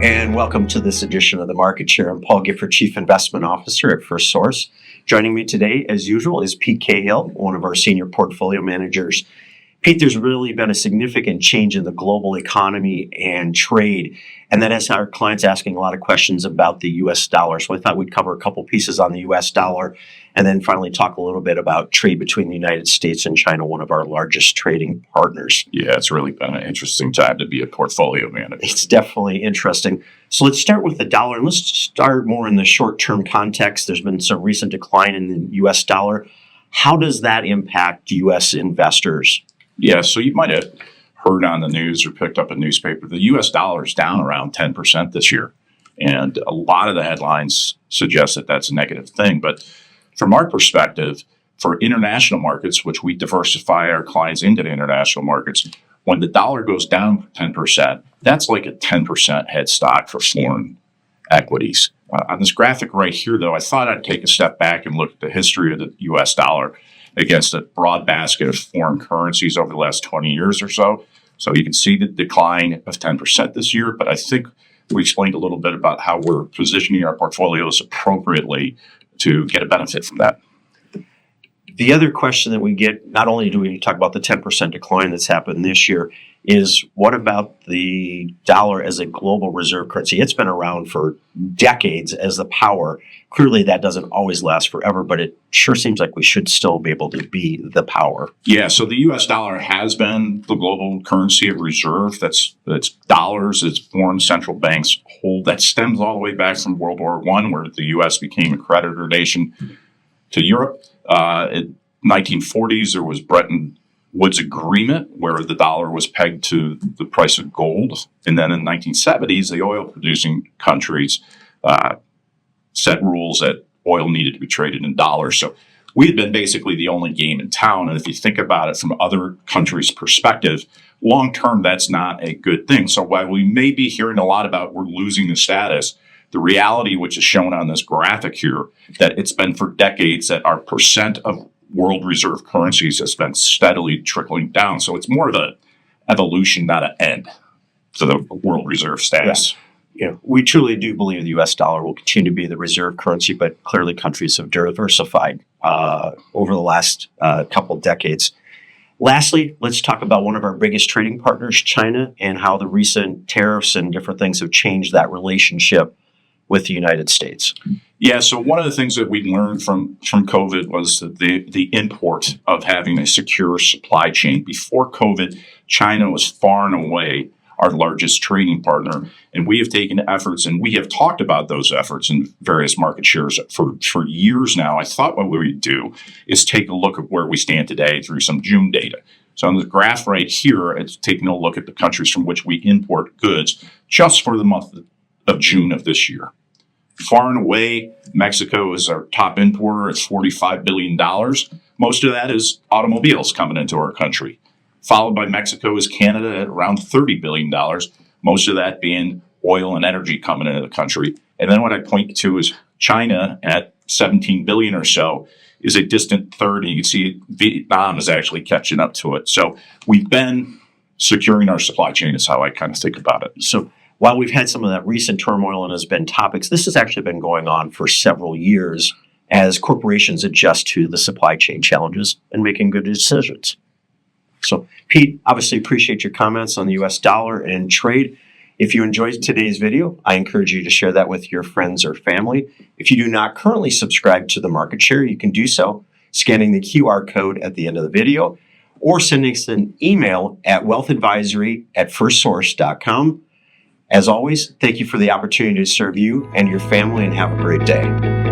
and welcome to this edition of the Market Share. I'm Paul Gifford, Chief Investment Officer at First Source. Joining me today, as usual, is Pete Cahill, one of our senior portfolio managers. Pete, there's really been a significant change in the global economy and trade, and that has our clients asking a lot of questions about the U.S. dollar. So I thought we'd cover a couple pieces on the U.S. dollar, and then finally talk a little bit about trade between the United States and China, one of our largest trading partners. Yeah, it's really been an interesting time to be a portfolio manager. It's definitely interesting. So let's start with the dollar, and let's start more in the short-term context. There's been some recent decline in the U.S. dollar. How does that impact U.S. investors? Yeah, so you might have heard on the news or picked up a newspaper, the U.S. dollar is down around 10% this year. And a lot of the headlines suggest that that's a negative thing. But from our perspective, for international markets, which we diversify our clients into the international markets, when the dollar goes down 10%, that's like a 10% head stock for foreign equities. On this graphic right here, though, I thought I'd take a step back and look at the history of the U.S. dollar against a broad basket of foreign currencies over the last 20 years or so. So you can see the decline of 10% this year, but I think we explained a little bit about how we're positioning our portfolios appropriately to get a benefit from that. The other question that we get, not only do we talk about the 10% decline that's happened this year, is what about the dollar as a global reserve currency? It's been around for decades as the power. Clearly, that doesn't always last forever, but it sure seems like we should still be able to be the power. Yeah, so the U.S. dollar has been the global currency of reserve. That's dollars as foreign central banks hold. That stems all the way back from World War I, where the U.S. became a creditor nation to Europe. In 1940s, there was Bretton Woods Agreement, where the dollar was pegged to the price of gold. And then in the 1970s, the oil-producing countries set rules that oil needed to be traded in dollars. So we had been basically the only game in town. And if you think about it from other countries' perspective, long-term, that's not a good thing. So while we may be hearing a lot about we're losing the status, the reality, which is shown on this graphic here, that it's been for decades that our percent of world reserve currencies has been steadily trickling down. So it's more of an evolution, not an end to the world reserve status. Yeah. You know, we truly do believe the U.S. dollar will continue to be the reserve currency, but clearly countries have diversified over the last couple decades. Lastly, let's talk about one of our biggest trading partners, China, and how the recent tariffs and different things have changed that relationship with the United States. Yeah, so one of the things that we learned from COVID was that the import of having a secure supply chain. Before COVID, China was far and away our largest trading partner, and we have taken efforts, and we have talked about those efforts in various market shares for years now. I thought what we would do is take a look at where we stand today through some June data. So on this graph right here, it's taking a look at the countries from which we import goods just for the month of June of this year. Far and away, Mexico is our top importer. It's $45 billion. Most of that is automobiles coming into our country. Followed by Mexico is Canada at around $30 billion, most of that being oil and energy coming into the country. And then what I point to is China at $17 billion or so is a distant third. And you can see Vietnam is actually catching up to it. So we've been securing our supply chain is how I kind of think about it. So while we've had some of that recent turmoil and has been topics, this has actually been going on for several years as corporations adjust to the supply chain challenges and making good decisions. So, Pete, obviously appreciate your comments on the U.S. dollar and trade. If you enjoyed today's video, I encourage you to share that with your friends or family. If you do not currently subscribe to the Market Share, you can do so scanning the QR code at the end of the video or sending us an email at wealthadvisory@firstsource.com. As always, thank you for the opportunity to serve you and your family, and have a great day.